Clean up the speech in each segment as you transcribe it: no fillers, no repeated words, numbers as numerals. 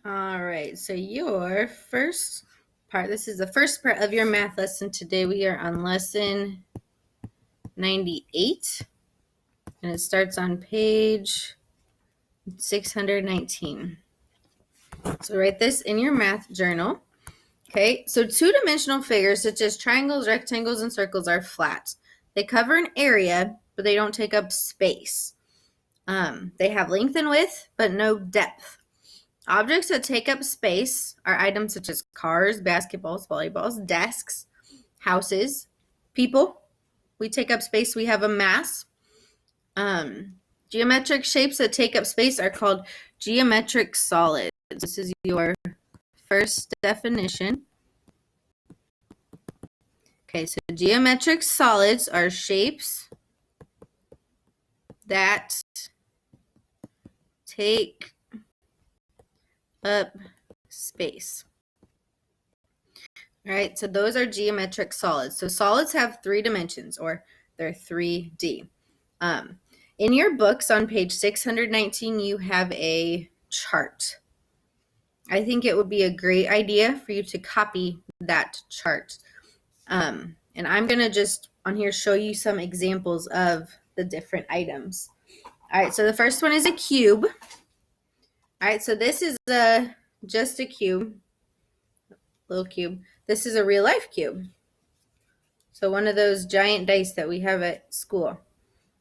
All right, so your first part, this is the first part of your math lesson. Today we are on lesson 98, and it starts on page 619. So write this in your math journal. Okay, so two-dimensional figures such as triangles, rectangles, and circles are flat. They cover an area, but they don't take up space. They have length and width, but no depth. Objects that take up space are items such as cars, basketballs, volleyballs, desks, houses, people. We take up space. We have a mass. Geometric shapes that take up space are called geometric solids. This is your first definition. Okay, so geometric solids are shapes that take up space. All right, so those are geometric solids. So solids have 3 dimensions, or they're 3D. In your books on page 619, you have a chart. I think it would be a great idea for you to copy that chart. And I'm going to just on here show you some examples of the different items. All right, so the first one is a cube. All right, so this is just a cube, little cube. This is a real life cube. So one of those giant dice that we have at school.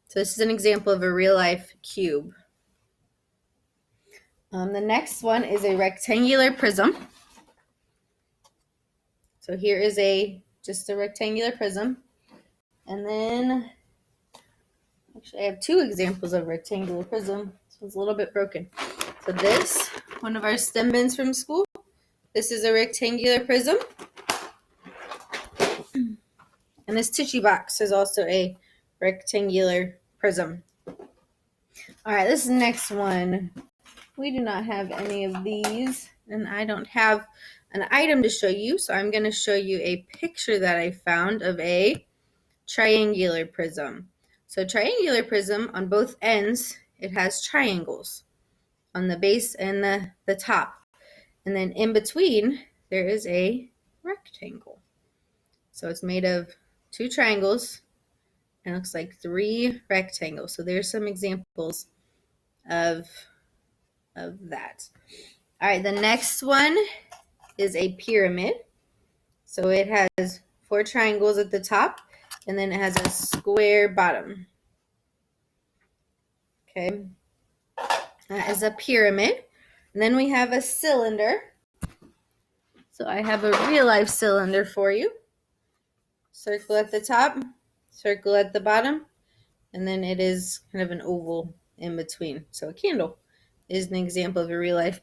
So this is an example of a real life cube. The next one is a rectangular prism. So here is just a rectangular prism. And then, actually I have 2 examples of rectangular prism. This one's a little bit broken. So this, one of our STEM bins from school, this is a rectangular prism. And this tissue box is also a rectangular prism. All right, this next one. We do not have any of these, and I don't have an item to show you, so I'm going to show you a picture that I found of a triangular prism. So triangular prism, on both ends, it has triangles on the base and the top. And then in between, there is a rectangle. So it's made of 2 triangles, and it looks like 3 rectangles. So there's some examples of that. All right, the next one is a pyramid. So it has 4 triangles at the top, and then it has a square bottom. Okay, that is a pyramid. And then we have a cylinder. So I have a real life cylinder for you. Circle at the top, circle at the bottom, and then it is kind of an oval in between. So a candle is an example of a real life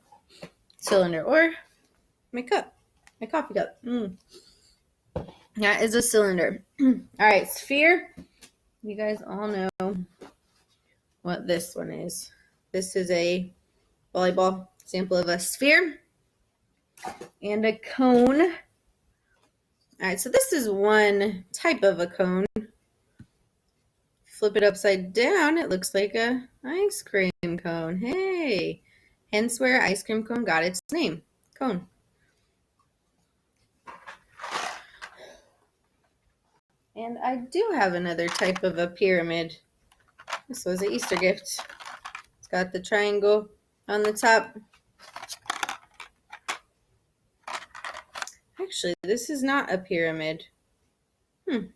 cylinder. Or my coffee cup. That is a cylinder. All right, sphere. You guys all know what this one is. This is a volleyball example of a sphere. And a cone. All right, so this is one type of a cone. Flip it upside down, it looks like a ice cream cone. Hey, hence where ice cream cone got its name, cone. And I do have another type of a pyramid. This was an Easter gift. It's got the triangle on the top. Actually, this is not a pyramid. I'm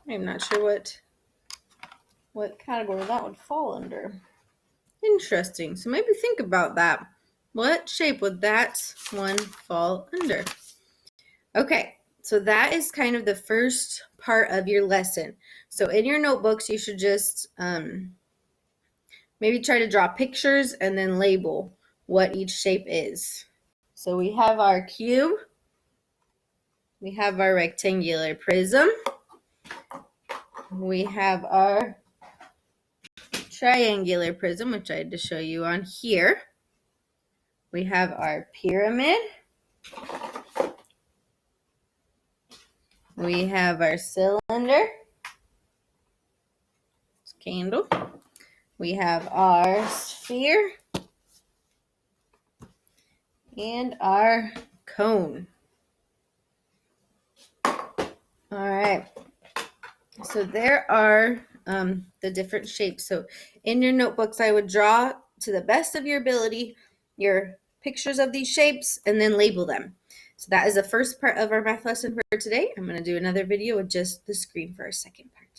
not sure what category that would fall under. Interesting. So maybe think about that. What shape would that one fall under? Okay, so that is kind of the first part of your lesson. So in your notebooks, you should just maybe try to draw pictures and then label what each shape is. So we have our cube. We have our rectangular prism. We have our triangular prism, which I had to show you on here. We have our pyramid. We have our cylinder. It's a candle. We have our sphere. and our cone. All right, so there are the different shapes. So in your notebooks, I would draw to the best of your ability your pictures of these shapes and then label them. So that is the first part of our math lesson for today. I'm going to do another video with just the screen for our second part.